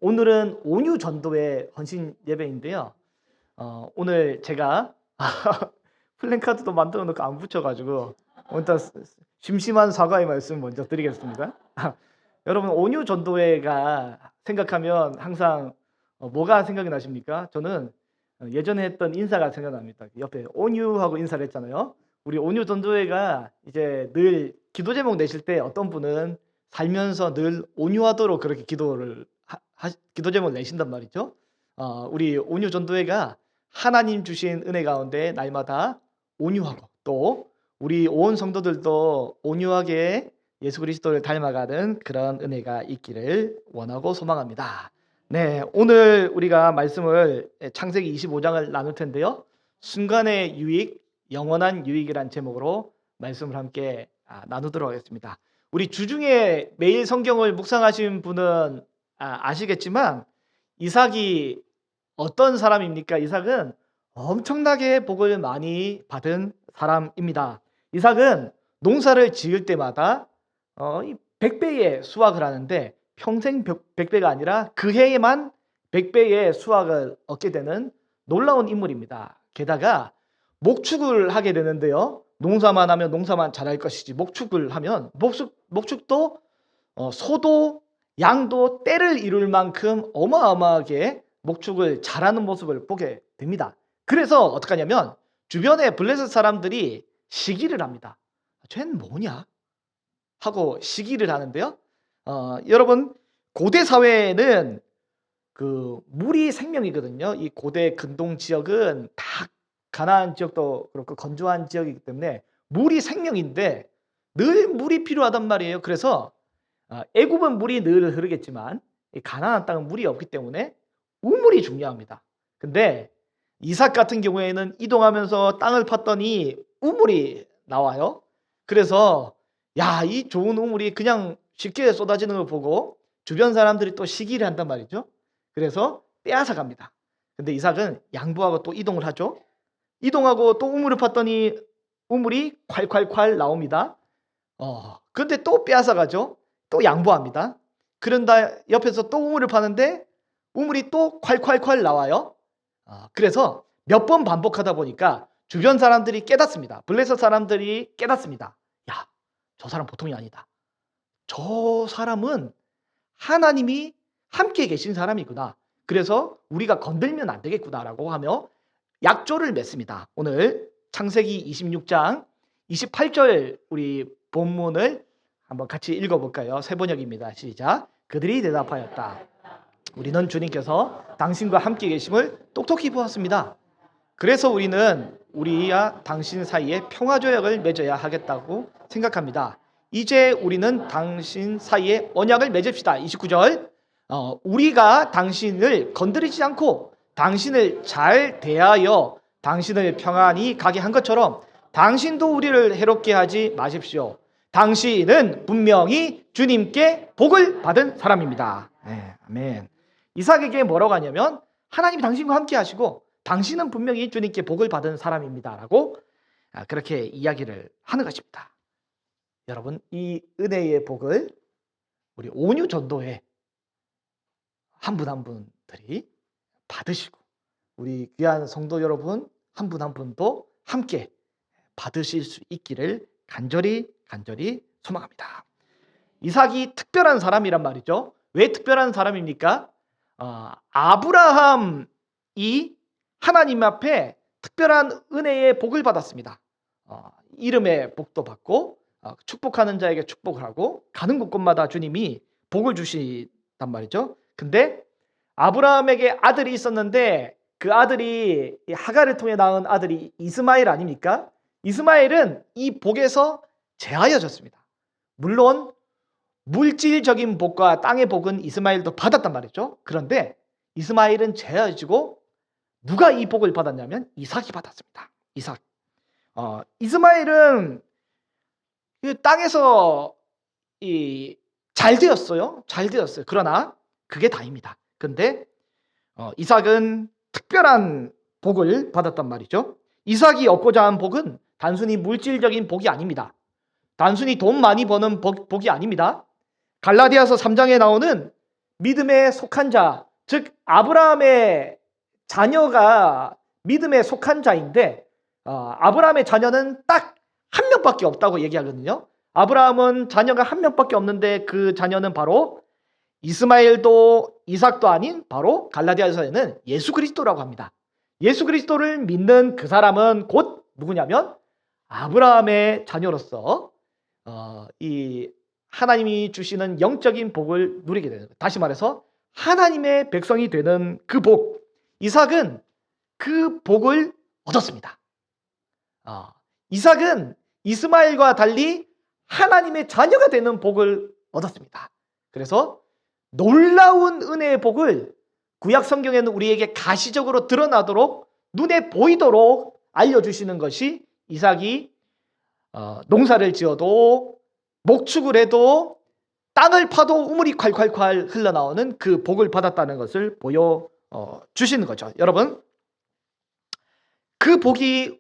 오늘은 온유 전도의 헌신 예배인데요. 오늘 제가 플랜카드도 만들어 놓고 안 붙여가지고 일단 심심한 사과의 말씀 먼저 드리겠습니다. 여러분, 온유 전도회가 생각하면 항상 뭐가 생각이 나십니까? 저는 예전에 했던 인사가 생각납니다. 옆에 온유하고 인사를 했잖아요. 우리 온유 전도회가 이제 늘 기도 제목 내실 때 어떤 분은 살면서 늘 온유하도록 그렇게 기도 제목을 내신단 말이죠. 우리 온유 전도회가 하나님 주신 은혜 가운데 날마다 온유하고 또 우리 온 성도들도 온유하게 예수 그리스도를 닮아가는 그런 은혜가 있기를 원하고 소망합니다. 네, 오늘 우리가 말씀을 창세기 25장을 나눌 텐데요. 순간의 유익, 영원한 유익이란 제목으로 말씀을 함께 나누도록 하겠습니다. 우리 주중에 매일 성경을 묵상하신 분은 아시겠지만 이삭이 어떤 사람입니까? 이삭은 엄청나게 복을 많이 받은 사람입니다. 이삭은 농사를 지을 때마다 100배의 수확을 하는데 평생 100배가 아니라 그 해에만 100배의 수확을 얻게 되는 놀라운 인물입니다. 게다가 목축을 하게 되는데요. 농사만 하면 농사만 잘할 것이지 목축을 하면 목축도 소도 양도 때를 이룰 만큼 어마어마하게 목축을 잘하는 모습을 보게 됩니다. 그래서 어떻게 하냐면 주변에 블레셋 사람들이 시기를 합니다. 쟤는 뭐냐? 하고 시기를 하는데요. 여러분, 고대 사회에는 그 물이 생명이거든요. 이 고대 근동 지역은 다 가나안 지역도 그렇고 건조한 지역이기 때문에 물이 생명인데 늘 물이 필요하단 말이에요. 그래서 애굽은 물이 늘 흐르겠지만 가나안 땅은 물이 없기 때문에 우물이 중요합니다. 근데 이삭 같은 경우에는 이동하면서 땅을 팠더니 우물이 나와요. 그래서 이 좋은 우물이 그냥 쉽게 쏟아지는 걸 보고 주변 사람들이 또 시기를 한단 말이죠. 그래서 빼앗아 갑니다. 근데 이삭은 양보하고 또 이동을 하죠. 이동하고 또 우물을 팠더니 우물이 콸콸콸 나옵니다. 그런데 또 빼앗아 가죠. 또 양보합니다. 그런다 옆에서 또 우물을 파는데 우물이 또 콸콸콸 나와요. 그래서 몇 번 반복하다 보니까 주변 사람들이 깨닫습니다. 블레셋 사람들이 깨닫습니다. 저 사람 보통이 아니다. 저 사람은 하나님이 함께 계신 사람이구나. 그래서 우리가 건들면 안 되겠구나라고 하며 약조를 맺습니다. 오늘 창세기 26장 28절 우리 본문을 한번 같이 읽어볼까요? 세 번역입니다. 시작. 그들이 대답하였다. 우리는 주님께서 당신과 함께 계심을 똑똑히 보았습니다. 그래서 우리는 우리와 당신 사이에 평화조약을 맺어야 하겠다고 생각합니다. 이제 우리는 당신 사이에 언약을 맺읍시다. 29절. 우리가 당신을 건드리지 않고 당신을 잘 대하여 당신을 평안히 가게 한 것처럼 당신도 우리를 해롭게 하지 마십시오. 당신은 분명히 주님께 복을 받은 사람입니다. 네, 아멘. 이삭에게 뭐라고 하냐면 하나님이 당신과 함께 하시고 당신은 분명히 주님께 복을 받은 사람입니다 라고 그렇게 이야기를 하는 것입니다. 여러분, 이 은혜의 복을 우리 온유 전도회 한 분 한 분들이 받으시고 우리 귀한 성도 여러분 한 분 한 분도 함께 받으실 수 있기를 간절히 소망합니다. 이삭이 특별한 사람이란 말이죠. 왜 특별한 사람입니까? 아브라함이 하나님 앞에 특별한 은혜의 복을 받았습니다. 이름의 복도 받고 축복하는 자에게 축복을 하고 가는 곳곳마다 주님이 복을 주시단 말이죠. 근데 아브라함에게 아들이 있었는데 그 아들이 하갈을 통해 낳은 아들이 이스마엘 아닙니까? 이스마엘은 이 복에서 제하여졌습니다. 물론 물질적인 복과 땅의 복은 이스마엘도 받았단 말이죠. 그런데 이스마엘은 제하여지고 누가 이 복을 받았냐면 이삭이 받았습니다. 이삭. 이스마엘은 땅에서 잘 되었어요. 그러나 그게 다입니다. 근데 이삭은 특별한 복을 받았단 말이죠. 이삭이 얻고자 한 복은 단순히 물질적인 복이 아닙니다. 단순히 돈 많이 버는 복이 아닙니다. 갈라디아서 3장에 나오는 믿음에 속한 자, 즉 아브라함의 자녀가 믿음에 속한 자인데 아브라함의 자녀는 딱 한 명밖에 없다고 얘기하거든요. 아브라함은 자녀가 한 명밖에 없는데 그 자녀는 바로 이스마엘도 이삭도 아닌 바로 갈라디아서에는 예수 그리스도라고 합니다. 예수 그리스도를 믿는 그 사람은 곧 누구냐면 아브라함의 자녀로서 이 하나님이 주시는 영적인 복을 누리게 되는 거예요. 다시 말해서 하나님의 백성이 되는 그 복, 이삭은 그 복을 얻었습니다. 이삭은 이스마엘과 달리 하나님의 자녀가 되는 복을 얻었습니다. 그래서 놀라운 은혜의 복을 구약 성경에는 우리에게 가시적으로 드러나도록 눈에 보이도록 알려주시는 것이 이삭이 농사를 지어도 목축을 해도 땅을 파도 우물이 콸콸콸 흘러나오는 그 복을 받았다는 것을 보여주시는 거죠. 여러분, 그 복이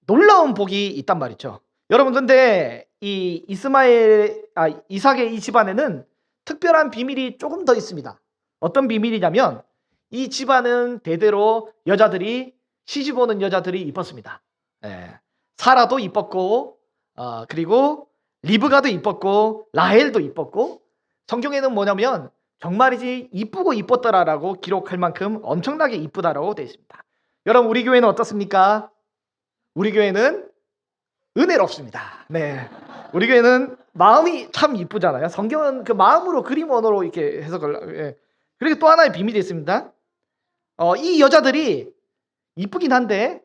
놀라운 복이 있단 말이죠. 여러분, 근데 이 이삭의 이 집안에는 특별한 비밀이 조금 더 있습니다. 어떤 비밀이냐면 이 집안은 대대로 여자들이 시집오는 여자들이 이뻤습니다. 사라도 이뻤고 그리고 리브가도 이뻤고 라헬도 이뻤고 성경에는 뭐냐면 정말이지 이쁘고 이뻤더라라고 기록할 만큼 엄청나게 이쁘다라고 되어 있습니다. 여러분, 우리 교회는 어떻습니까? 우리 교회는 은혜롭습니다. 네, 우리 교회는 마음이 참 이쁘잖아요. 성경은 그 마음으로 그림 언어로 이렇게 해석을. 그리고 또 하나의 비밀이 있습니다. 이 여자들이 이쁘긴 한데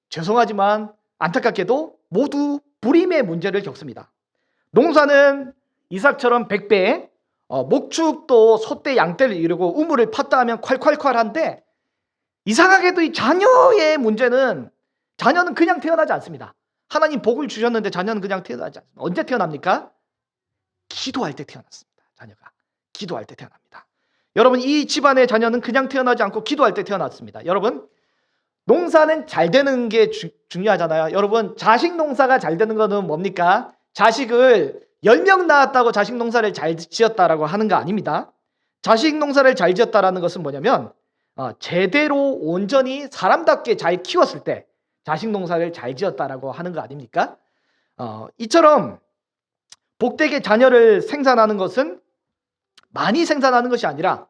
죄송하지만 안타깝게도 모두 불임의 문제를 겪습니다. 농사는 이삭처럼 100배, 목축도 소떼 양떼를 이루고 우물을 팠다 하면 콸콸콸한데 이상하게도 이 자녀의 문제는 자녀는 그냥 태어나지 않습니다. 하나님 복을 주셨는데 자녀는 그냥 태어나지 않습니다. 언제 태어납니까? 기도할 때 태어났습니다. 자녀가 기도할 때 태어납니다. 여러분, 이 집안의 자녀는 그냥 태어나지 않고 기도할 때 태어났습니다. 여러분, 농사는 잘 되는 게 중요하잖아요. 여러분, 자식 농사가 잘 되는 거는 뭡니까? 자식을 10명 낳았다고 자식 농사를 잘 지었다라고 하는 거 아닙니다. 자식 농사를 잘 지었다라는 것은 뭐냐면 제대로 온전히 사람답게 잘 키웠을 때 자식 농사를 잘 지었다라고 하는 거 아닙니까? 이처럼 복되게 자녀를 생산하는 것은 많이 생산하는 것이 아니라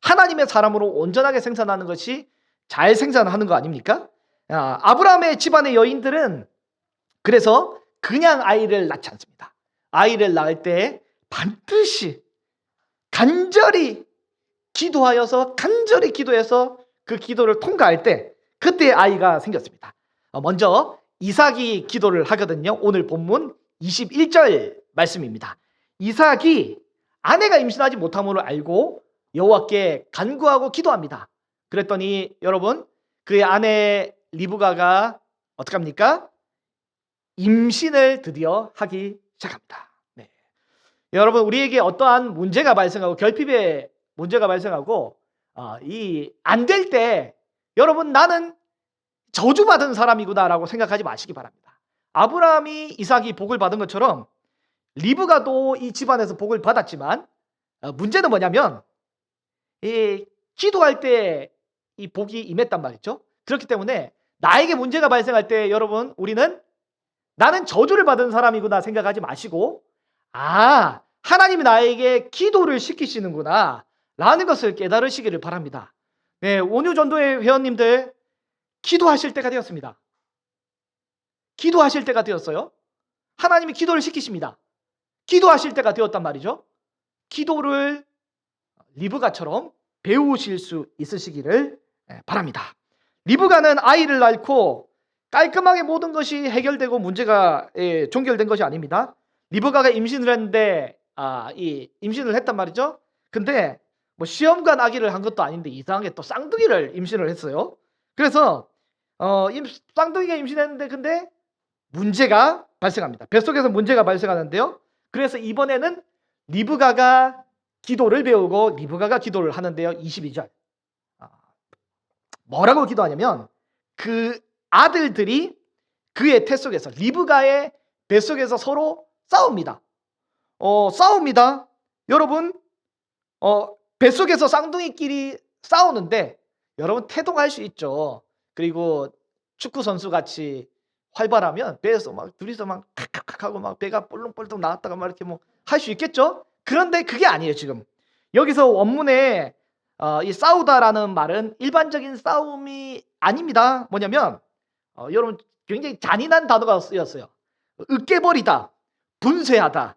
하나님의 사람으로 온전하게 생산하는 것이 잘 생산하는 거 아닙니까? 아브라함의 집안의 여인들은 그래서 그냥 아이를 낳지 않습니다. 아이를 낳을 때 반드시 간절히 기도하여서 간절히 기도해서 그 기도를 통과할 때 그때 아이가 생겼습니다. 먼저 이삭이 기도를 하거든요. 오늘 본문 21절 말씀입니다. 이삭이 아내가 임신하지 못함을 알고 여호와께 간구하고 기도합니다. 그랬더니 여러분, 그의 아내 리브가가 어떻게 합니까? 임신을 드디어 하기 시작합니다. 네. 여러분, 우리에게 어떠한 문제가 발생하고 결핍의 문제가 발생하고 이 안 될 때 여러분, 나는 저주받은 사람이구나라고 생각하지 마시기 바랍니다. 아브라함이 이삭이 복을 받은 것처럼 리브가도 이 집안에서 복을 받았지만 문제는 뭐냐면 이 기도할 때 이 복이 임했단 말이죠. 그렇기 때문에 나에게 문제가 발생할 때 여러분, 우리는 나는 저주를 받은 사람이구나 생각하지 마시고 하나님이 나에게 기도를 시키시는구나 라는 것을 깨달으시기를 바랍니다. 네, 온유전도회 회원님들, 기도하실 때가 되었습니다. 기도하실 때가 되었어요. 하나님이 기도를 시키십니다. 기도하실 때가 되었단 말이죠. 기도를 리브가처럼 배우실 수 있으시기를 바랍니다. 리브가는 아이를 낳고 깔끔하게 모든 것이 해결되고 문제가 종결된 것이 아닙니다. 리브가가 임신을 했는데 임신을 했단 말이죠. 근데 뭐 시험관 아기를 한 것도 아닌데 이상하게 또 쌍둥이를 임신을 했어요. 그래서 쌍둥이가 임신했는데 근데 문제가 발생합니다. 뱃속에서 문제가 발생하는데요. 그래서 이번에는 리브가가 기도를 배우고 리브가가 기도를 하는데요. 22절 뭐라고 기도하냐면 그 아들들이 그의 태 속에서 리브가의 뱃속에서 서로 싸웁니다. 싸웁니다. 여러분, 뱃속에서 쌍둥이끼리 싸우는데 여러분 태동할 수 있죠. 그리고 축구 선수 같이 활발하면 배에서 막 둘이서 막 칵칵 하고 막 배가 볼렁볼렁 나왔다가 막 이렇게 뭐 할 수 있겠죠. 그런데 그게 아니에요. 지금 여기서 원문에 이 싸우다라는 말은 일반적인 싸움이 아닙니다. 뭐냐면 여러분 굉장히 잔인한 단어가 쓰였어요. 으깨버리다, 분쇄하다,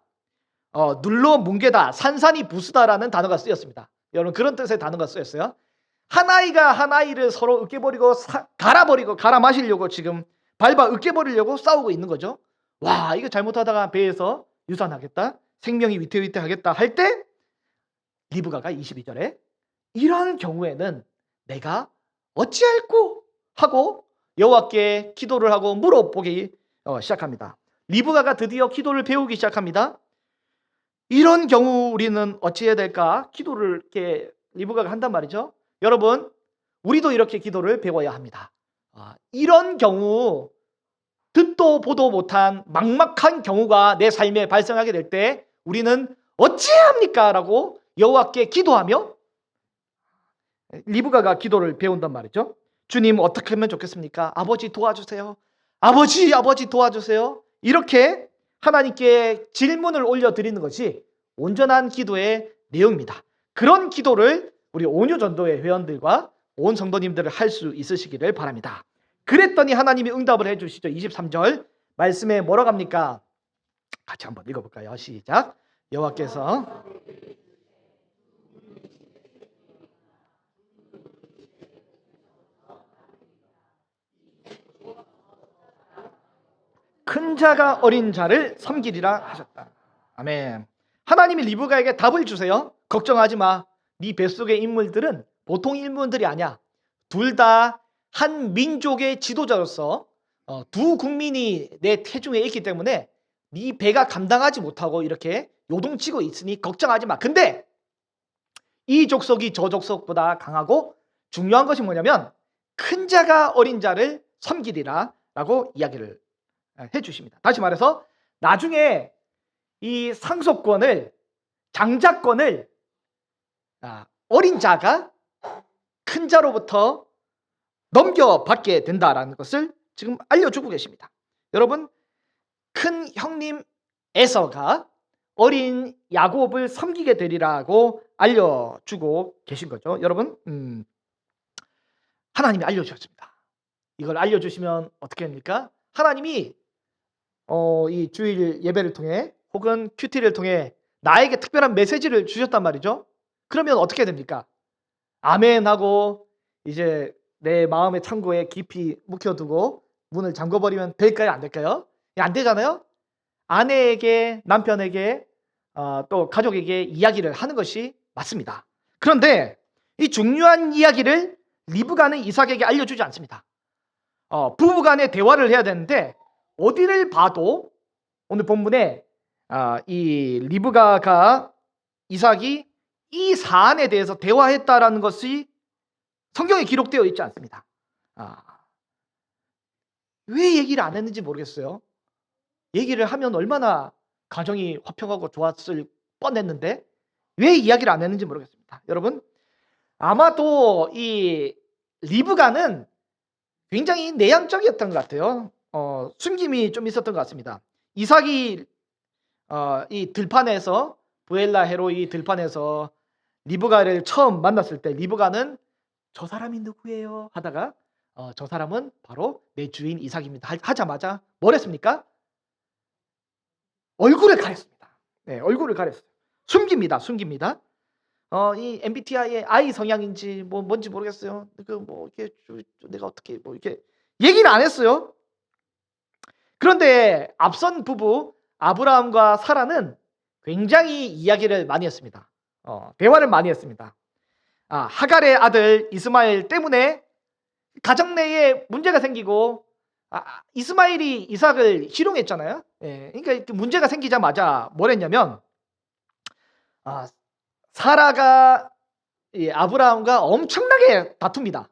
눌러 뭉개다, 산산이 부수다라는 단어가 쓰였습니다. 여러분 그런 뜻의 단어가 쓰였어요. 한 아이가 한 아이를 서로 으깨버리고 갈아버리고 갈아 마시려고 지금 밟아 으깨버리려고 싸우고 있는 거죠. 와, 이거 잘못하다가 배에서 유산하겠다, 생명이 위태위태하겠다 할 때 리브가가 22절에 이러한 경우에는 내가 어찌할꼬 하고 여호와께 기도를 하고 물어보기 시작합니다. 리브가가 드디어 기도를 배우기 시작합니다. 이런 경우 우리는 어찌해야 될까? 기도를 이렇게 리브가가 한단 말이죠. 여러분, 우리도 이렇게 기도를 배워야 합니다. 이런 경우 듣도 보도 못한 막막한 경우가 내 삶에 발생하게 될 때 우리는 어찌해야 합니까? 라고 여호와께 기도하며 리브가가 기도를 배운단 말이죠. 주님 어떻게 하면 좋겠습니까? 아버지 도와주세요. 아버지 도와주세요. 이렇게 하나님께 질문을 올려드리는 것이 온전한 기도의 내용입니다. 그런 기도를 우리 온유전도회 회원들과 온 성도님들을 할 수 있으시기를 바랍니다. 그랬더니 하나님이 응답을 해주시죠. 23절 말씀에 뭐라고 합니까? 같이 한번 읽어볼까요? 시작. 여호와께서 큰 자가 어린 자를 섬기리라 하셨다. 아멘. 하나님이 리브가에게 답을 주세요. 걱정하지 마. 네 뱃속의 인물들은 보통 인물들이 아니야. 둘 다 한 민족의 지도자로서 두 국민이 내 태중에 있기 때문에 네 배가 감당하지 못하고 이렇게 요동치고 있으니 걱정하지 마. 근데 이 족속이 저 족속보다 강하고 중요한 것이 뭐냐면 큰 자가 어린 자를 섬기리라 라고 이야기를 해주십니다. 다시 말해서 나중에 이 상속권을, 장자권을 어린 자가 큰 자로부터 넘겨받게 된다라는 것을 지금 알려주고 계십니다. 여러분, 큰 형님 에서가 어린 야곱을 섬기게 되리라고 알려주고 계신 거죠. 여러분, 하나님이 알려주셨습니다. 이걸 알려주시면 어떻게 합니까? 하나님이 이 주일 예배를 통해 혹은 큐티를 통해 나에게 특별한 메시지를 주셨단 말이죠. 그러면 어떻게 됩니까? 아멘 하고 이제 내 마음의 창고에 깊이 묵혀두고 문을 잠궈버리면 될까요? 안 될까요? 안 되잖아요. 아내에게, 남편에게, 또 가족에게 이야기를 하는 것이 맞습니다. 그런데 이 중요한 이야기를 리브가는 이삭에게 알려주지 않습니다. 부부간에 대화를 해야 되는데 어디를 봐도 오늘 본문에 이 리브가가 이삭이 이 사안에 대해서 대화했다라는 것이 성경에 기록되어 있지 않습니다. 왜 얘기를 안 했는지 모르겠어요. 얘기를 하면 얼마나 가정이 화평하고 좋았을 뻔했는데 왜 이야기를 안 했는지 모르겠습니다. 여러분, 아마도 이 리브가는 굉장히 내향적이었던 것 같아요. 숨김이 좀 있었던 것 같습니다. 이삭이 이 들판에서 부엘라 헤로이 들판에서 리브가를 처음 만났을 때 리브가는 저 사람이 누구예요? 하다가 저 사람은 바로 내 주인 이삭입니다. 하자마자 뭘 했습니까? 얼굴을 가렸습니다. 네, 얼굴을 가렸어요. 숨깁니다. 이 MBTI의 I 성향인지 뭔지 모르겠어요. 이렇게 내가 어떻게 이렇게 얘기를 안 했어요. 그런데 앞선 부부 아브라함과 사라는 굉장히 이야기를 많이 했습니다. 대화를 많이 했습니다. 하갈의 아들 이스마엘 때문에 가정 내에 문제가 생기고 이스마엘이 이삭을 희롱했잖아요. 예, 그러니까 문제가 생기자마자 뭘 했냐면 사라가 아브라함과 엄청나게 다툽니다.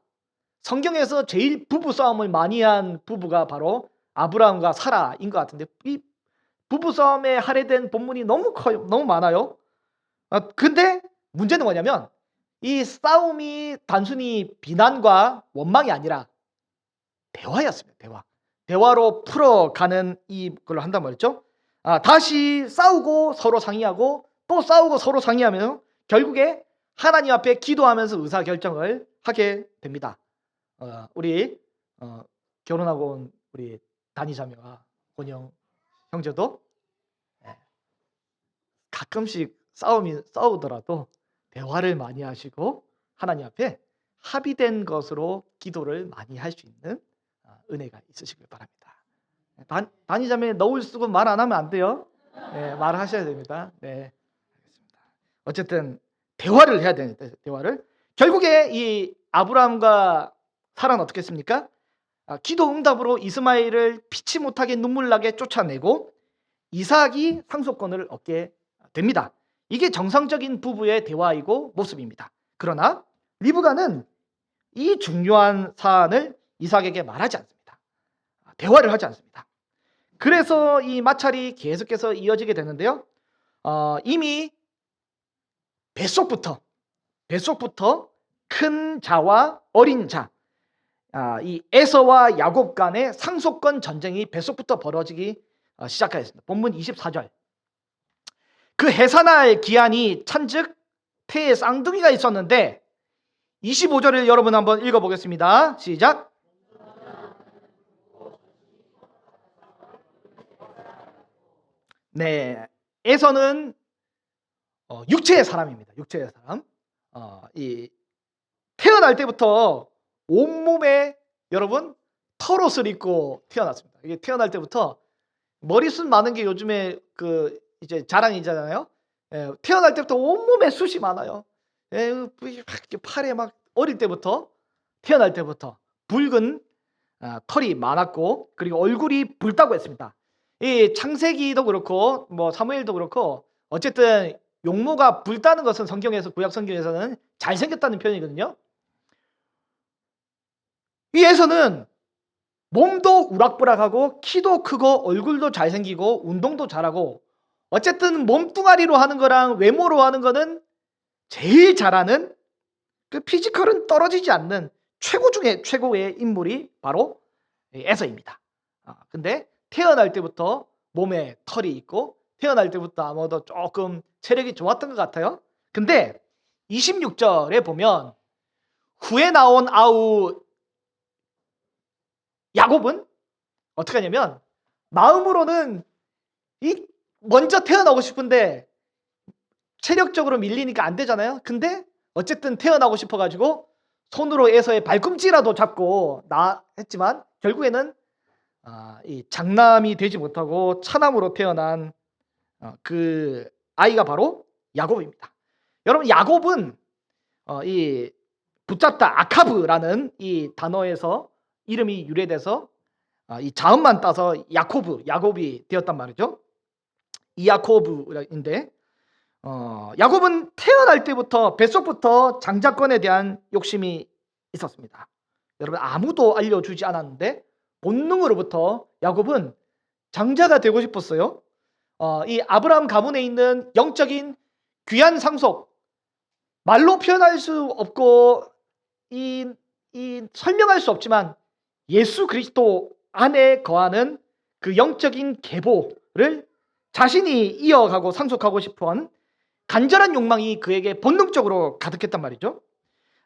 성경에서 제일 부부 싸움을 많이 한 부부가 바로 아브라함과 사라인 것 같은데 이 부부 싸움에 할애된 본문이 너무 커요. 너무 많아요. 근데 문제는 뭐냐면 이 싸움이 단순히 비난과 원망이 아니라 대화였습니다. 대화로 풀어가는 이걸로 한단 말이죠. 다시 싸우고 서로 상의하고 또 싸우고 서로 상의하면 결국에 하나님 앞에 기도하면서 의사결정을 하게 됩니다. 우리 결혼하고 온 우리 단이자매와 권영 형제도 가끔씩 싸우더라도 대화를 많이 하시고 하나님 앞에 합의된 것으로 기도를 많이 할 수 있는 은혜가 있으시길 바랍니다. 단이자매 너울 쓰고 말 안 하면 안 돼요. 네, 말하셔야 됩니다. 네, 알겠습니다. 어쨌든 대화를 해야 됩니다. 대화를. 결국에 이 아브라함과 사라는 어떻게 했습니까? 기도 응답으로 이스마엘을 피치 못하게 눈물 나게 쫓아내고 이삭이 상속권을 얻게 됩니다. 이게 정상적인 부부의 대화이고 모습입니다. 그러나 리브가는 이 중요한 사안을 이삭에게 말하지 않습니다. 대화를 하지 않습니다. 그래서 이 마찰이 계속해서 이어지게 되는데요. 이미 뱃속부터 큰 자와 어린 자, 이 에서와 야곱 간의 상속권 전쟁이 뱃속부터 벌어지기 시작하였습니다. 본문 24절. 그 해산할 기한이 찬즉 태에 쌍둥이가 있었는데 25절을 여러분 한번 읽어보겠습니다. 시작. 네, 에서는 육체의 사람입니다. 육체의 사람. 이 태어날 때부터 온몸에 여러분 털옷을 입고 태어났습니다. 이게 태어날 때부터 머리숱 많은 게 요즘에 그 이제 자랑이잖아요. 태어날 때부터 온몸에 숱이 많아요. 팔에 막 어릴 때부터 태어날 때부터 붉은 털이 많았고 그리고 얼굴이 붉다고 했습니다. 이 창세기도 그렇고 뭐 사무엘도 그렇고 어쨌든 용모가 붉다는 것은 성경에서 구약 성경에서는 잘생겼다는 표현이거든요. 위에서는 몸도 우락부락하고 키도 크고 얼굴도 잘생기고 운동도 잘하고 어쨌든 몸뚱아리로 하는 거랑 외모로 하는 거는 제일 잘하는 그 피지컬은 떨어지지 않는 최고 중에 최고의 인물이 바로 에서입니다. 근데 태어날 때부터 몸에 털이 있고 태어날 때부터 아마도 조금 체력이 좋았던 것 같아요. 근데 26절에 보면 후에 나온 아우 야곱은 어떻게 하냐면 마음으로는 먼저 태어나고 싶은데 체력적으로 밀리니까 안 되잖아요. 근데 어쨌든 태어나고 싶어가지고 손으로 에서의 발꿈치라도 잡고 했지만 결국에는 이 장남이 되지 못하고 차남으로 태어난 그 아이가 바로 야곱입니다. 여러분 야곱은 이 붙잡다 아카브라는 이 단어에서 이름이 유래돼서 이 자음만 따서 야곱이 되었단 말이죠. 이야코브인데 야곱은 태어날 때부터 뱃속부터 장자권에 대한 욕심이 있었습니다. 여러분 아무도 알려주지 않았는데 본능으로부터 야곱은 장자가 되고 싶었어요. 이 아브라함 가문에 있는 영적인 귀한 상속, 말로 표현할 수 없고 이 설명할 수 없지만 예수 그리스도 안에 거하는 그 영적인 계보를 자신이 이어가고 상속하고 싶어한 간절한 욕망이 그에게 본능적으로 가득했단 말이죠.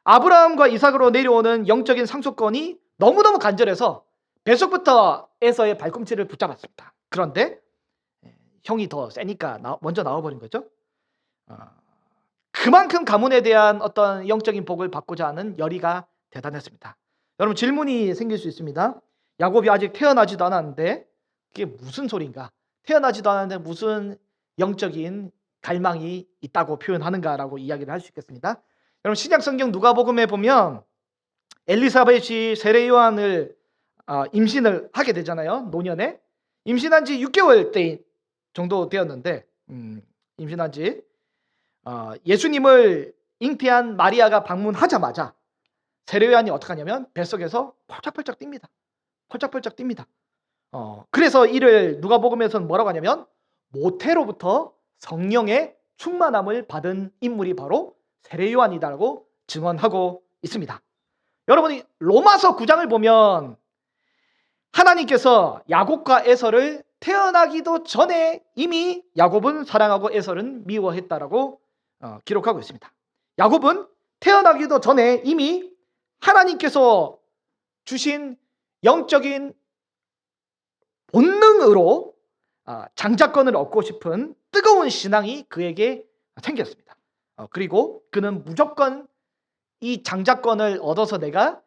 아브라함과 이삭으로 내려오는 영적인 상속권이 너무너무 간절해서 뱃속부터 에서의 발꿈치를 붙잡았습니다. 그런데 형이 더 세니까 먼저 나와버린 거죠. 그만큼 가문에 대한 어떤 영적인 복을 받고자 하는 열의가 대단했습니다. 여러분 질문이 생길 수 있습니다. 야곱이 아직 태어나지도 않았는데 그게 무슨 소린가? 태어나지도 않았는데 무슨 영적인 갈망이 있다고 표현하는가라고 이야기를 할 수 있겠습니다. 여러분 신약성경 누가복음에 보면 엘리사벳이 세례 요한을 임신을 하게 되잖아요. 노년에 임신한 지 6개월 때 정도 되었는데 임신한 지 예수님을 잉태한 마리아가 방문하자마자 세례 요한이 어떻게 하냐면 뱃속에서 펄짝펄짝 뜁니다. 펄짝펄짝 뜁니다. 그래서 이를 누가복음에서는 뭐라고 하냐면 모태로부터 성령의 충만함을 받은 인물이 바로 세례 요한이다라고 증언하고 있습니다. 여러분이 로마서 9장을 보면 하나님께서 야곱과 에서를 태어나기도 전에 이미 야곱은 사랑하고 에서는 미워했다라고 기록하고 있습니다. 야곱은 태어나기도 전에 이미 하나님께서 주신 영적인 본능으로 장자권을 얻고 싶은 뜨거운 신앙이 그에게 생겼습니다. 그리고 그는 무조건 이 장자권을 얻어서 내가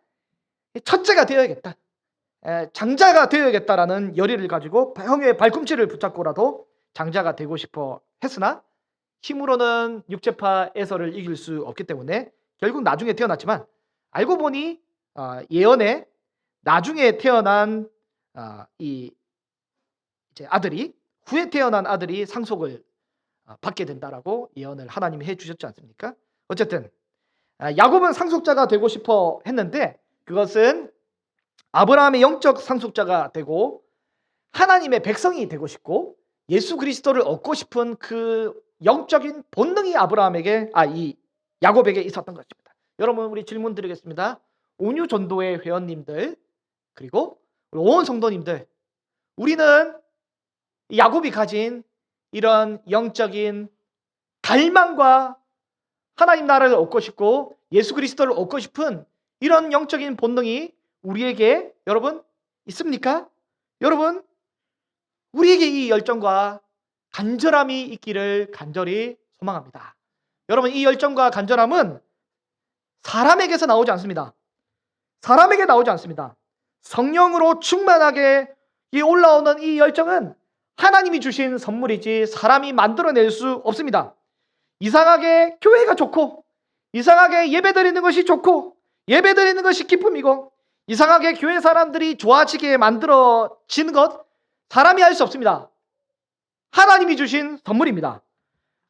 첫째가 되어야겠다, 장자가 되어야겠다라는 열의를 가지고 형의 발꿈치를 붙잡고라도 장자가 되고 싶어 했으나 힘으로는 육체파 에서를 이길 수 없기 때문에 결국 나중에 태어났지만, 알고 보니 예언에 나중에 태어난 이 이제 아들이, 후에 태어난 아들이 상속을 받게 된다라고 예언을 하나님이 해주셨지 않습니까? 어쨌든 야곱은 상속자가 되고 싶어 했는데 그것은 아브라함의 영적 상속자가 되고 하나님의 백성이 되고 싶고 예수 그리스도를 얻고 싶은 그 영적인 본능이 이 야곱에게 있었던 것입니다. 여러분, 우리 질문 드리겠습니다. 온유 전도회 회원님들, 그리고 온 성도님들, 우리는 야곱이 가진 이런 영적인 갈망과 하나님 나라를 얻고 싶고 예수 그리스도를 얻고 싶은 이런 영적인 본능이 우리에게 여러분 있습니까? 여러분, 우리에게 이 열정과 간절함이 있기를 간절히 소망합니다. 여러분, 이 열정과 간절함은 사람에게서 나오지 않습니다. 사람에게 나오지 않습니다. 성령으로 충만하게 올라오는 이 열정은 하나님이 주신 선물이지 사람이 만들어낼 수 없습니다. 이상하게 교회가 좋고, 이상하게 예배드리는 것이 좋고, 예배드리는 것이 기쁨이고, 이상하게 교회 사람들이 좋아지게 만들어지는 것, 사람이 할 수 없습니다. 하나님이 주신 선물입니다.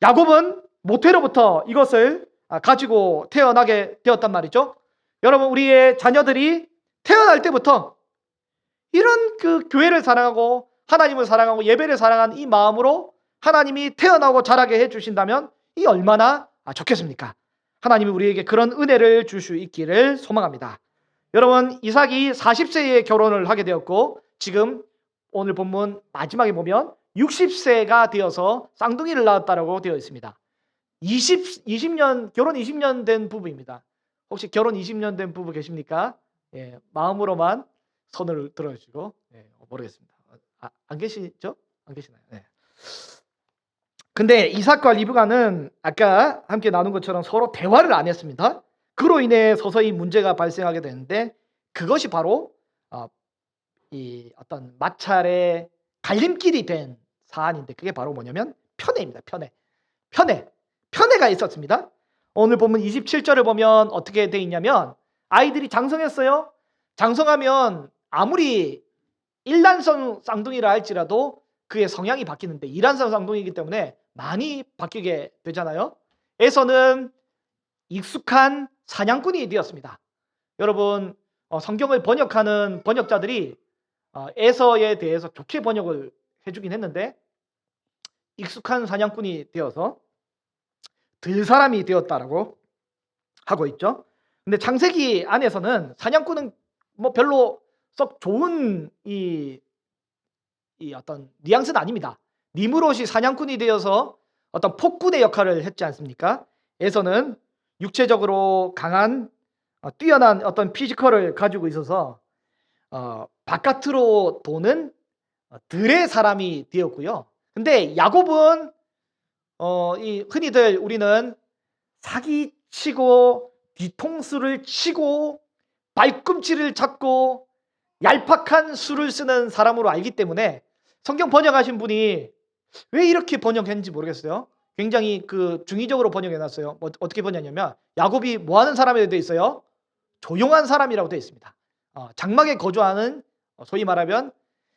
야곱은 모태로부터 이것을 가지고 태어나게 되었단 말이죠. 여러분, 우리의 자녀들이 태어날 때부터 이런 그 교회를 사랑하고 하나님을 사랑하고 예배를 사랑하는 이 마음으로 하나님이 태어나고 자라게 해주신다면 이 얼마나 좋겠습니까? 하나님이 우리에게 그런 은혜를 줄 수 있기를 소망합니다. 여러분, 이삭이 40세에 결혼을 하게 되었고 지금 오늘 본문 마지막에 보면 60세가 되어서 쌍둥이를 낳았다고 되어 있습니다. 20년, 결혼 20년 된 부부입니다. 혹시 결혼 20년 된 부부 계십니까? 예, 마음으로만 손을 들어주시고, 모르겠습니다. 안 계시죠? 안 계시나요? 네. 근데 이삭과 리브가는 아까 함께 나눈 것처럼 서로 대화를 안 했습니다. 그로 인해 서서히 문제가 발생하게 되는데 그것이 바로 이 어떤 마찰의 갈림길이 된 사안인데 그게 바로 뭐냐면 편애입니다. 편애가 있었습니다. 오늘 본문 27절을 보면 어떻게 돼 있냐면 아이들이 장성했어요. 장성하면 아무리 일란성 쌍둥이라 할지라도 그의 성향이 바뀌는데 이란성 쌍둥이이기 때문에 많이 바뀌게 되잖아요. 에서는 익숙한 사냥꾼이 되었습니다. 여러분, 성경을 번역하는 번역자들이 에서에 대해서 좋게 번역을 해주긴 했는데 익숙한 사냥꾼이 되어서 들사람이 되었다라고 하고 있죠. 근데 창세기 안에서는 사냥꾼은 뭐 별로 썩 좋은 이 어떤 뉘앙스는 아닙니다. 니므롯이 사냥꾼이 되어서 어떤 폭군의 역할을 했지 않습니까? 에서는 육체적으로 강한 뛰어난 어떤 피지컬을 가지고 있어서 바깥으로 도는 들의 사람이 되었고요. 근데 야곱은 이 흔히들 우리는 사기치고 뒤통수를 치고 발꿈치를 잡고 얄팍한 수를 쓰는 사람으로 알기 때문에 성경 번역하신 분이 왜 이렇게 번역했는지 모르겠어요. 굉장히 그 중의적으로 번역해놨어요. 어떻게 번역하냐면 야곱이 뭐 하는 사람이라고 되어 있어요? 조용한 사람이라고 되어 있습니다. 장막에 거주하는 소위 말하면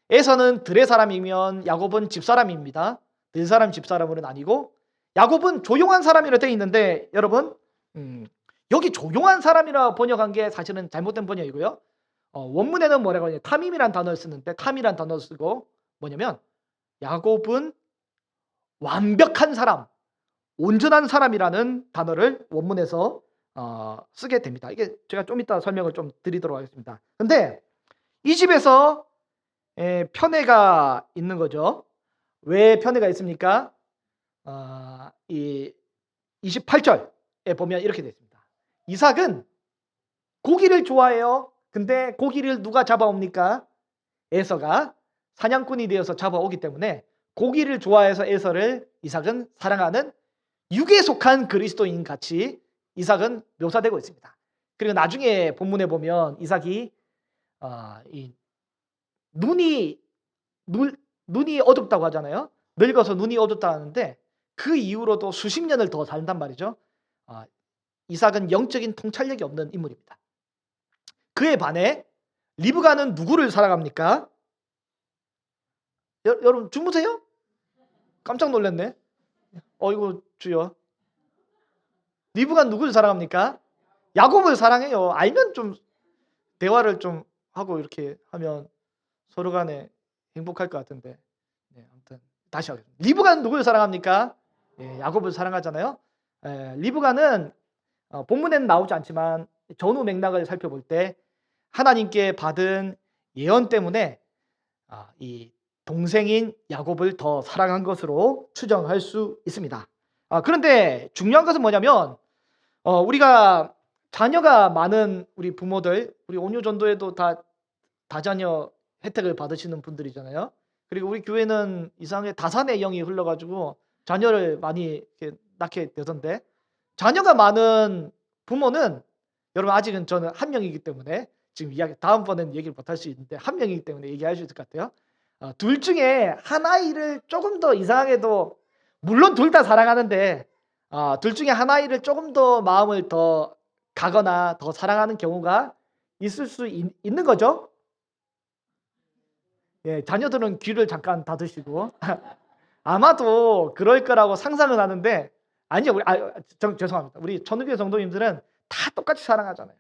에서는 들의 사람이면 야곱은 집사람입니다. 들사람 집사람은 아니고 야곱은 조용한 사람이라고 되어 있는데 여러분 여기 조용한 사람이라고 번역한 게 사실은 잘못된 번역이고요. 원문에는 뭐라고 하냐, 탐임이란 단어를 쓰는데 탐이란 단어를 쓰고 뭐냐면 야곱은 완벽한 사람, 온전한 사람이라는 단어를 원문에서 쓰게 됩니다. 이게 제가 좀 이따 설명을 좀 드리도록 하겠습니다. 근데 이 집에서 편애가 있는 거죠. 왜 편애가 있습니까? 이 28절에 보면 이렇게 되어 있습니다. 이삭은 고기를 좋아해요. 근데 고기를 누가 잡아옵니까? 에서가 사냥꾼이 되어서 잡아오기 때문에 고기를 좋아해서 이삭은 사랑하는 육에 속한 그리스도인 같이 이삭은 묘사되고 있습니다. 그리고 나중에 본문에 보면 이삭이 이 눈이 어둡다고 하잖아요. 늙어서 눈이 어둡다 하는데 그 이후로도 수십 년을 더 산단 말이죠. 이삭은 영적인 통찰력이 없는 인물입니다. 그에 반해 리브가는 누구를 사랑합니까? 여러분 주무세요? 깜짝 놀랐네. 이거 주여. 리브가 누구를 사랑합니까? 야곱을 사랑해요. 알면 좀 대화를 좀 하고 이렇게 하면 서로 간에 행복할 것 같은데. 아무튼 다시 하겠습니다. 리브가는 누구를 사랑합니까? 야곱을 사랑하잖아요. 리브가는 본문에는 나오지 않지만 전후 맥락을 살펴볼 때 하나님께 받은 예언 때문에 이 동생인 야곱을 더 사랑한 것으로 추정할 수 있습니다. 그런데 중요한 것은 뭐냐면 우리가 자녀가 많은 우리 부모들, 우리 온유전도에도 다 다자녀 혜택을 받으시는 분들이잖아요. 그리고 우리 교회는 이상하게 다산의 영이 흘러가지고 자녀를 많이 이렇게 낳게 되던데, 자녀가 많은 부모는 여러분 아직은 저는 한 명이기 때문에 지금 다음번에는 얘기를 못할 수 있는데 한 명이기 때문에 얘기할 수 있을 것 같아요. 둘 중에 한 아이를 조금 더 이상하게도, 물론 둘 다 사랑하는데 둘 중에 한 아이를 조금 더 마음을 더 가거나 더 사랑하는 경우가 있을 수 있는 거죠. 자녀들은 귀를 잠깐 닫으시고 아마도 그럴 거라고 상상은 하는데 아니요. 죄송합니다. 우리 천우교 성도님들은 다 똑같이 사랑하잖아요.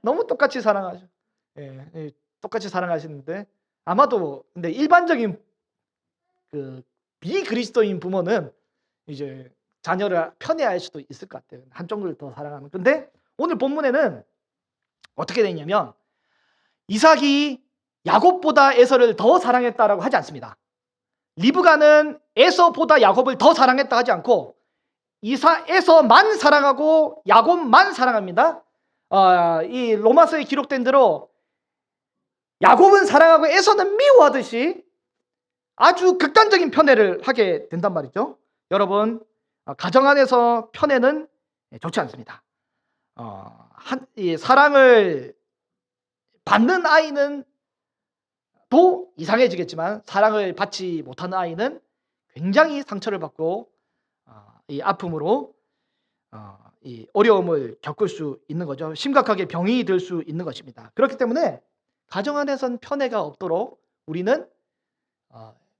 너무 똑같이 사랑하죠. 똑같이 사랑하시는데 아마도 근데 일반적인 그 비그리스도인 부모는 이제 자녀를 편애할 수도 있을 것 같아요. 한쪽을 더 사랑하는. 근데 오늘 본문에는 어떻게 되냐면 이삭이 야곱보다 에서를 더 사랑했다라고 하지 않습니다. 리브가는 에서보다 야곱을 더 사랑했다 하지 않고 에서만 사랑하고 야곱만 사랑합니다. 이 로마서에 기록된 대로 야곱은 사랑하고 에서는 미워하듯이 아주 극단적인 편애를 하게 된단 말이죠. 여러분, 가정 안에서 편애는 좋지 않습니다. 이 사랑을 받는 아이는 또 이상해지겠지만 사랑을 받지 못하는 아이는 굉장히 상처를 받고 이 아픔으로 이 어려움을 겪을 수 있는 거죠. 심각하게 병이 될 수 있는 것입니다. 그렇기 때문에 가정 안에선 편애가 없도록 우리는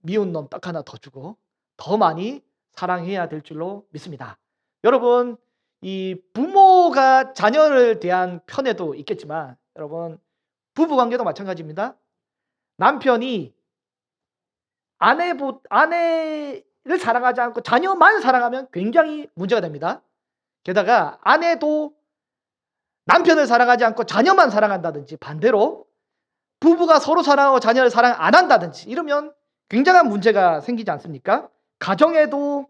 미운 놈 딱 하나 더 주고 더 많이 사랑해야 될 줄로 믿습니다. 여러분, 이 부모가 자녀를 대한 편애도 있겠지만 여러분, 부부관계도 마찬가지입니다. 남편이 아내를 사랑하지 않고 자녀만 사랑하면 굉장히 문제가 됩니다. 게다가 아내도 남편을 사랑하지 않고 자녀만 사랑한다든지 반대로 부부가 서로 사랑하고 자녀를 사랑 안 한다든지 이러면 굉장한 문제가 생기지 않습니까? 가정에도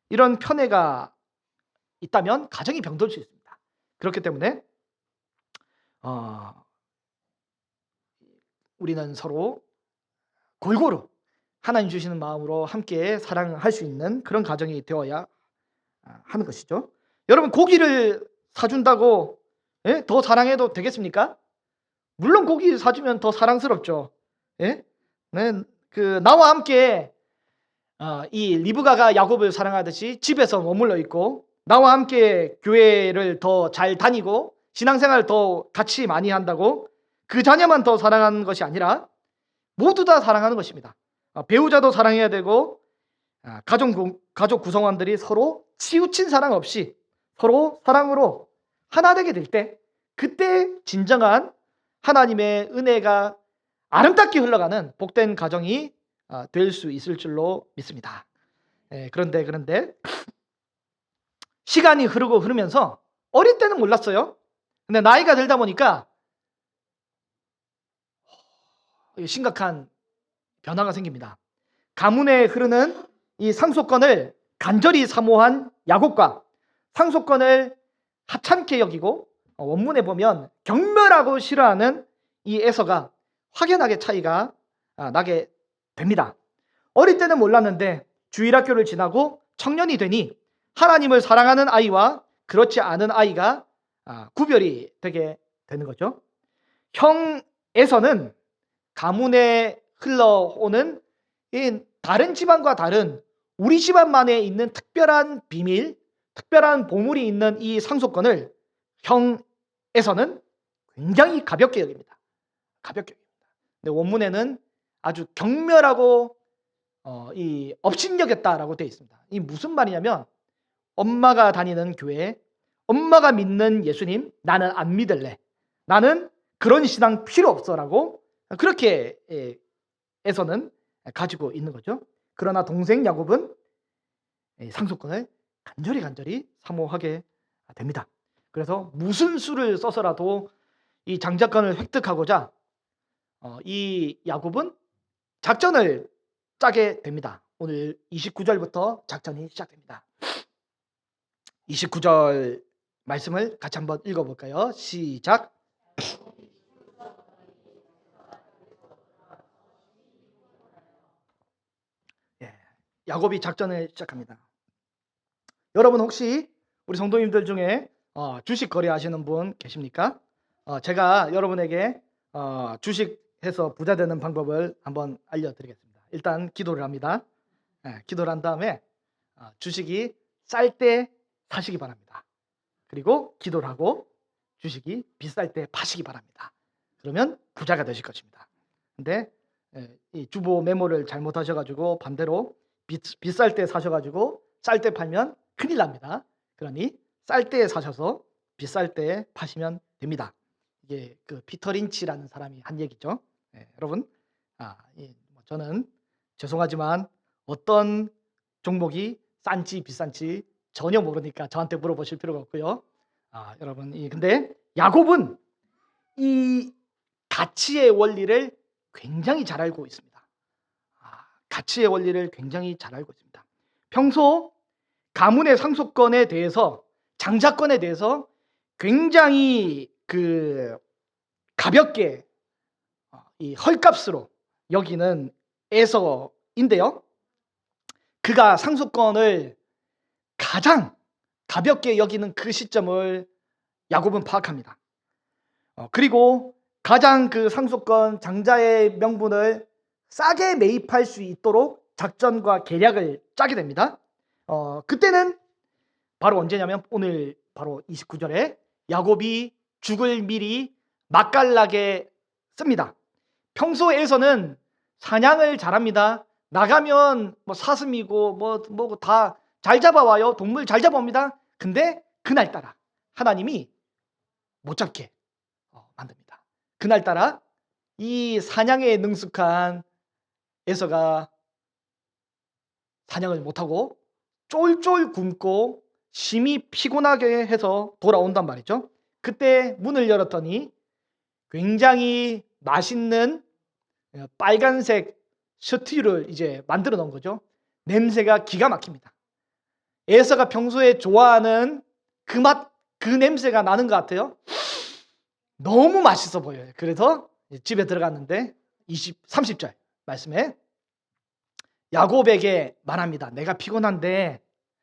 이런 편애가 있다면 가정이 병들 수 있습니다. 그렇기 때문에 우리는 서로 골고루 하나님 주시는 마음으로 함께 사랑할 수 있는 그런 가정이 되어야 하는 것이죠. 여러분, 고기를 사준다고 더 사랑해도 되겠습니까? 물론 고기 사주면 더 사랑스럽죠. 나와 함께 이 리브가가 야곱을 사랑하듯이 집에서 머물러 있고 나와 함께 교회를 더 잘 다니고 신앙생활을 더 같이 많이 한다고 그 자녀만 더 사랑하는 것이 아니라 모두 다 사랑하는 것입니다. 배우자도 사랑해야 되고 가족 구성원들이 서로 치우친 사랑 없이 서로 사랑으로 하나 되게 될 때 그때 진정한 하나님의 은혜가 아름답게 흘러가는 복된 가정이 될 수 있을 줄로 믿습니다. 그런데 시간이 흐르고 흐르면서 어릴 때는 몰랐어요. 근데 나이가 들다 보니까 심각한 변화가 생깁니다. 가문에 흐르는 이 상속권을 간절히 사모한 야곱과 상속권을 하찮게 여기고 원문에 보면 경멸하고 싫어하는 이 에서가 확연하게 차이가 나게 됩니다. 어릴 때는 몰랐는데 주일학교를 지나고 청년이 되니 하나님을 사랑하는 아이와 그렇지 않은 아이가 구별이 되게 되는 거죠. 형 에서는 가문에 흘러오는 이 다른 집안과 다른 우리 집안만에 있는 특별한 비밀, 특별한 보물이 있는 이 상속권을 형에서는 굉장히 가볍게 여깁니다. 가볍게 여깁니다. 근데 원문에는 아주 경멸하고 이 업신여겼다라고 되어 있습니다. 이 무슨 말이냐면 엄마가 다니는 교회, 엄마가 믿는 예수님, 나는 안 믿을래. 나는 그런 신앙 필요 없어라고 그렇게 에서는 가지고 있는 거죠. 그러나 동생 야곱은 상속권을 간절히 사모하게 됩니다. 그래서 무슨 수를 써서라도 이 장자권을 획득하고자 이 야곱은 작전을 짜게 됩니다. 오늘 29절부터 작전이 시작됩니다. 29절 말씀을 같이 한번 읽어볼까요? 시작. 야곱이 작전을 시작합니다. 여러분 혹시 우리 성도님들 중에 주식 거래하시는 분 계십니까? 제가 여러분에게 주식해서 부자 되는 방법을 한번 알려드리겠습니다. 일단 기도를 합니다. 기도를 한 다음에 주식이 쌀 때 사시기 바랍니다. 그리고 기도를 하고 주식이 비쌀 때 파시기 바랍니다. 그러면 부자가 되실 것입니다. 근데 이 주보 메모를 잘못하셔가지고 반대로 비쌀 때 사셔가지고 쌀 때 팔면 큰일 납니다. 그러니 쌀 때 사셔서 비쌀 때 파시면 됩니다. 이게 그 피터 린치라는 사람이 한 얘기죠. 여러분, 저는 죄송하지만 어떤 종목이 싼지 비싼지 전혀 모르니까 저한테 물어보실 필요가 없고요. 여러분, 근데 야곱은 이 가치의 원리를 굉장히 잘 알고 있습니다. 가치의 원리를 굉장히 잘 알고 있습니다. 평소 가문의 상속권에 대해서, 장자권에 대해서 굉장히 가볍게 이 헐값으로 여기는 에서인데요. 그가 상속권을 가장 가볍게 여기는 그 시점을 야곱은 파악합니다. 그리고 가장 그 상속권 장자의 명분을 싸게 매입할 수 있도록 작전과 계략을 짜게 됩니다. 그때는 바로 언제냐면 오늘 바로 29절에 야곱이 죽을 미리 맛깔나게 씁니다. 평소에서는 사냥을 잘합니다. 나가면 뭐 사슴이고 뭐 다 잘 잡아와요. 동물 잘 잡아옵니다. 근데 그날따라 하나님이 못 잡게 만듭니다. 그날따라 이 사냥에 능숙한 에서가 사냥을 못하고 쫄쫄 굶고 심히 피곤하게 해서 돌아온단 말이죠. 그때 문을 열었더니 굉장히 맛있는 빨간색 스튜를 이제 만들어 놓은 거죠. 냄새가 기가 막힙니다. 에서가 평소에 좋아하는 그 맛, 그 냄새가 나는 것 같아요. 너무 맛있어 보여요. 그래서 집에 들어갔는데 30절 말씀에 야곱에게 말합니다. 내가 피곤한데,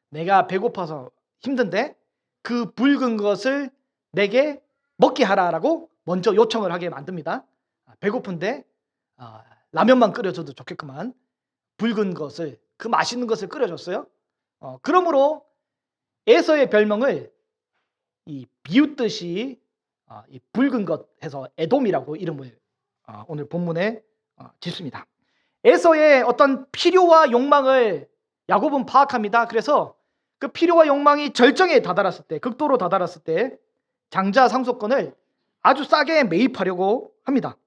내가 배고파서 힘든데 그 붉은 것을 내게 먹게 하라라고 먼저 요청을 하게 만듭니다. 배고픈데 라면만 끓여줘도 좋겠구만. 붉은 것을, 그 맛있는 것을 끓여줬어요. 그러므로 에서의 별명을 이 비웃듯이 이 붉은 것 해서 에돔이라고 이름을 오늘 본문에 짓습니다. 에서의 어떤 필요와 욕망을 야곱은 파악합니다. 그래서 그 필요와 욕망이 절정에 다다랐을 때, 극도로 다다랐을 때 장자 상속권을 아주 싸게 매입하려고 합니다.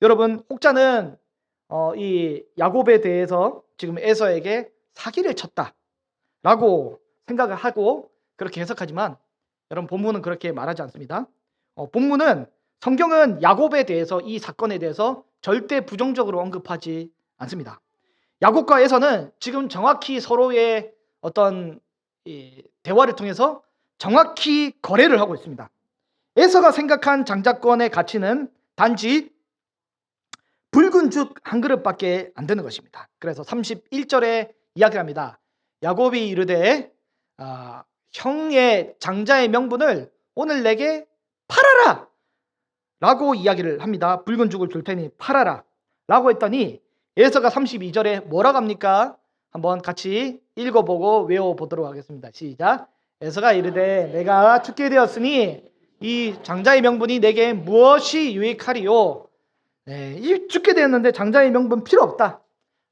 여러분, 혹자는 이 야곱에 대해서 지금 에서에게 사기를 쳤다라고 생각을 하고 그렇게 해석하지만 여러분 본문은 그렇게 말하지 않습니다. 본문은 성경은 야곱에 대해서 이 사건에 대해서 절대 부정적으로 언급하지 않습니다. 야곱과 에서는 지금 정확히 서로의 어떤 대화를 통해서 정확히 거래를 하고 있습니다. 에서가 생각한 장자권의 가치는 단지 붉은 죽 한 그릇밖에 안 되는 것입니다. 그래서 31절에 이야기를 합니다. 야곱이 이르되 형의 장자의 명분을 오늘 내게 팔아라 라고 이야기를 합니다. 붉은 죽을 줄 테니 팔아라 라고 했더니 에서가 32절에 뭐라고 합니까? 한번 같이 읽어보고 외워보도록 하겠습니다. 시작. 에서가 이르되 내가 죽게 되었으니 이 장자의 명분이 내게 무엇이 유익하리요? 이 죽게 되었는데 장자의 명분 필요 없다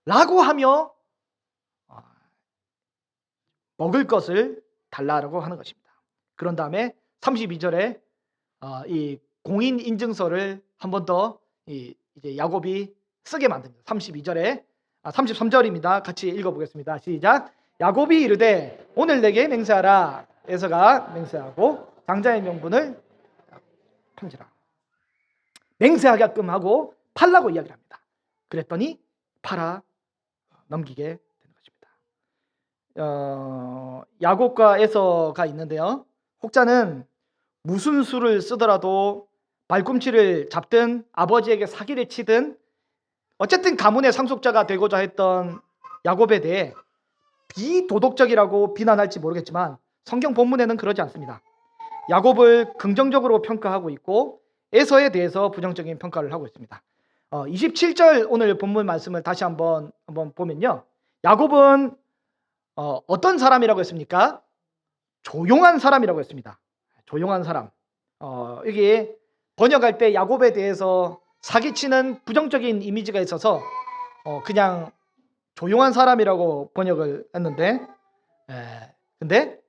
라고 하며 먹을 것을 달라고 하는 것입니다. 그런 다음에 32절에 이 공인 인증서를 한 번 더 이제 야곱이 쓰게 만듭니다. 32절에 33절입니다. 같이 읽어보겠습니다. 시작. 야곱이 이르되 오늘 내게 맹세하라. 에서가 맹세하고 장자의 명분을 탐지라. 맹세하게끔 하고 팔라고 이야기를 합니다. 그랬더니 팔아 넘기게 되는 것입니다. 야곱과 에서가 있는데요. 혹자는 무슨 수를 쓰더라도 발꿈치를 잡든 아버지에게 사기를 치든 어쨌든 가문의 상속자가 되고자 했던 야곱에 대해 비도덕적이라고 비난할지 모르겠지만 성경 본문에는 그러지 않습니다. 야곱을 긍정적으로 평가하고 있고 에서에 대해서 부정적인 평가를 하고 있습니다. 27절 오늘 본문 말씀을 다시 한번 보면요. 야곱은 어떤 사람이라고 했습니까? 조용한 사람이라고 했습니다. 조용한 사람. 여기 번역할 때 야곱에 대해서 사기치는 부정적인 이미지가 있어서 그냥 조용한 사람이라고 번역을 했는데 근데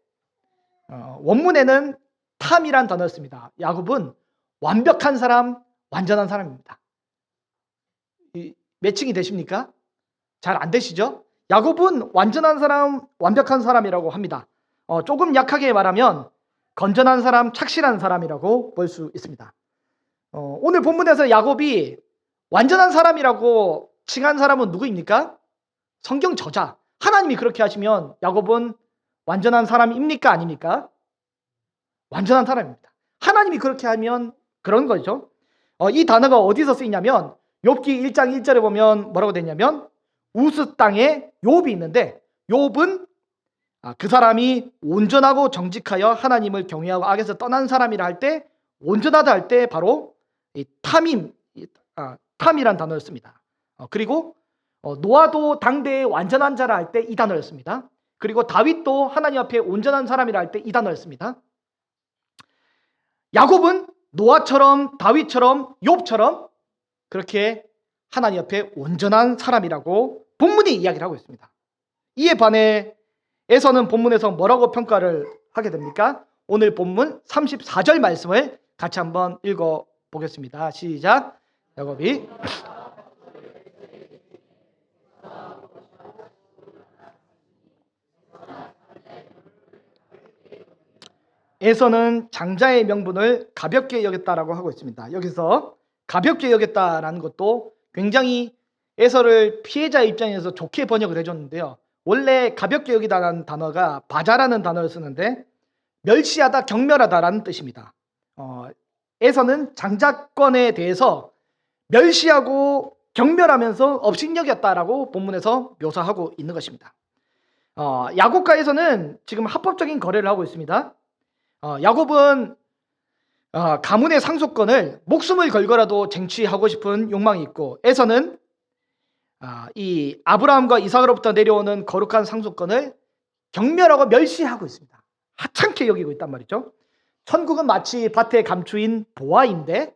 원문에는 탐이란 단어였습니다. 야곱은 완벽한 사람, 완전한 사람입니다. 매칭이 되십니까? 잘 안 되시죠? 야곱은 완전한 사람, 완벽한 사람이라고 합니다. 조금 약하게 말하면 건전한 사람, 착실한 사람이라고 볼 수 있습니다. 오늘 본문에서 야곱이 완전한 사람이라고 칭한 사람은 누구입니까? 성경 저자. 하나님이 그렇게 하시면 야곱은 완전한 사람입니까? 아닙니까? 완전한 사람입니다. 하나님이 그렇게 하면 그런 거죠. 이 단어가 어디서 쓰이냐면 욥기 1장 1절에 보면 뭐라고 되냐면 우스 땅에 욥이 있는데 욥은 그 사람이 온전하고 정직하여 하나님을 경외하고 악에서 떠난 사람이라 할 때 온전하다 할 때 바로 이 탐이란 단어를 씁니다. 그리고 노아도 당대의 완전한 자라 할 때 이 단어를 씁니다. 그리고 다윗도 하나님 앞에 온전한 사람이라 할 때 이 단어를 씁니다. 야곱은 노아처럼 다윗처럼 욥처럼 그렇게 하나님 앞에 온전한 사람이라고 본문이 이야기를 하고 있습니다. 이에 반해 에서는 본문에서 뭐라고 평가를 하게 됩니까? 오늘 본문 34절 말씀을 같이 한번 읽어보겠습니다. 시작. 야곱이 에서는 장자의 명분을 가볍게 여겼다라고 하고 있습니다. 여기서 가볍게 여겼다라는 것도 굉장히 에서를 피해자의 입장에서 좋게 번역을 해줬는데요. 원래 가볍게 여기다라는 단어가 바자라는 단어를 쓰는데 멸시하다, 경멸하다라는 뜻입니다. 에서는 장자권에 대해서 멸시하고 경멸하면서 업신여겼다라고 본문에서 묘사하고 있는 것입니다. 야곱과 에서는 지금 합법적인 거래를 하고 있습니다. 야곱은 가문의 상속권을 목숨을 걸고라도 쟁취하고 싶은 욕망이 있고 에서는 이 아브라함과 이삭으로부터 내려오는 거룩한 상속권을 경멸하고 멸시하고 있습니다. 하찮게 여기고 있단 말이죠. 천국은 마치 밭의 감추인 보화인데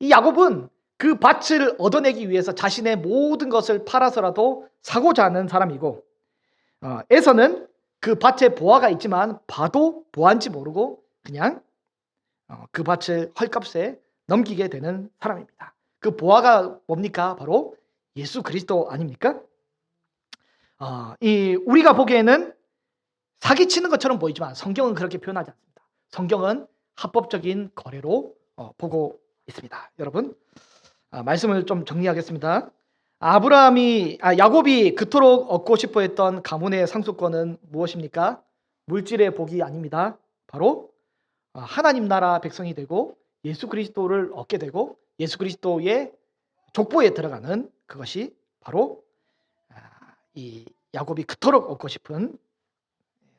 이 야곱은 그 밭을 얻어내기 위해서 자신의 모든 것을 팔아서라도 사고자 하는 사람이고 에서는 그 밭에 보화가 있지만 봐도 보화인지 모르고 그냥 그 밭을 헐값에 넘기게 되는 사람입니다. 그 보화가 뭡니까? 바로 예수 그리스도 아닙니까? 우리가 보기에는 사기치는 것처럼 보이지만 성경은 그렇게 표현하지 않습니다. 성경은 합법적인 거래로 보고 있습니다. 여러분, 말씀을 좀 정리하겠습니다. 야곱이 그토록 얻고 싶어 했던 가문의 상속권은 무엇입니까? 물질의 복이 아닙니다. 바로 하나님 나라 백성이 되고 예수 그리스도를 얻게 되고 예수 그리스도의 족보에 들어가는 그것이 바로 이 야곱이 그토록 얻고 싶은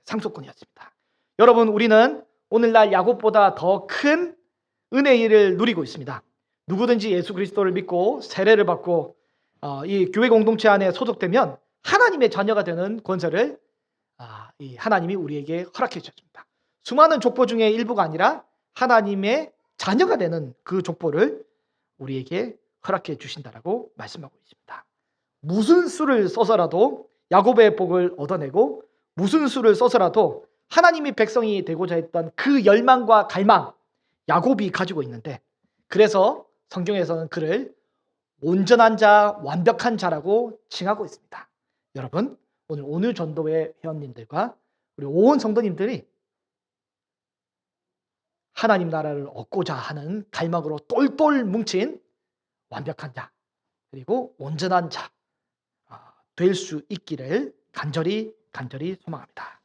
상속권이었습니다. 여러분, 우리는 오늘날 야곱보다 더 큰 은혜의 일을 누리고 있습니다. 누구든지 예수 그리스도를 믿고 세례를 받고 이 교회 공동체 안에 소속되면 하나님의 자녀가 되는 권세를 이 하나님이 우리에게 허락해 주셨습니다. 수많은 족보 중에 일부가 아니라 하나님의 자녀가 되는 그 족보를 우리에게 허락해 주신다라고 말씀하고 있습니다. 무슨 수를 써서라도 야곱의 복을 얻어내고 무슨 수를 써서라도 하나님이 백성이 되고자 했던 그 열망과 갈망, 야곱이 가지고 있는데, 그래서 성경에서는 그를 온전한 자, 완벽한 자라고 칭하고 있습니다. 여러분, 오늘 전도회 회원님들과 우리 온 성도님들이 하나님 나라를 얻고자 하는 갈망으로 똘똘 뭉친 완벽한 자, 그리고 온전한 자 될 수 있기를 간절히 소망합니다.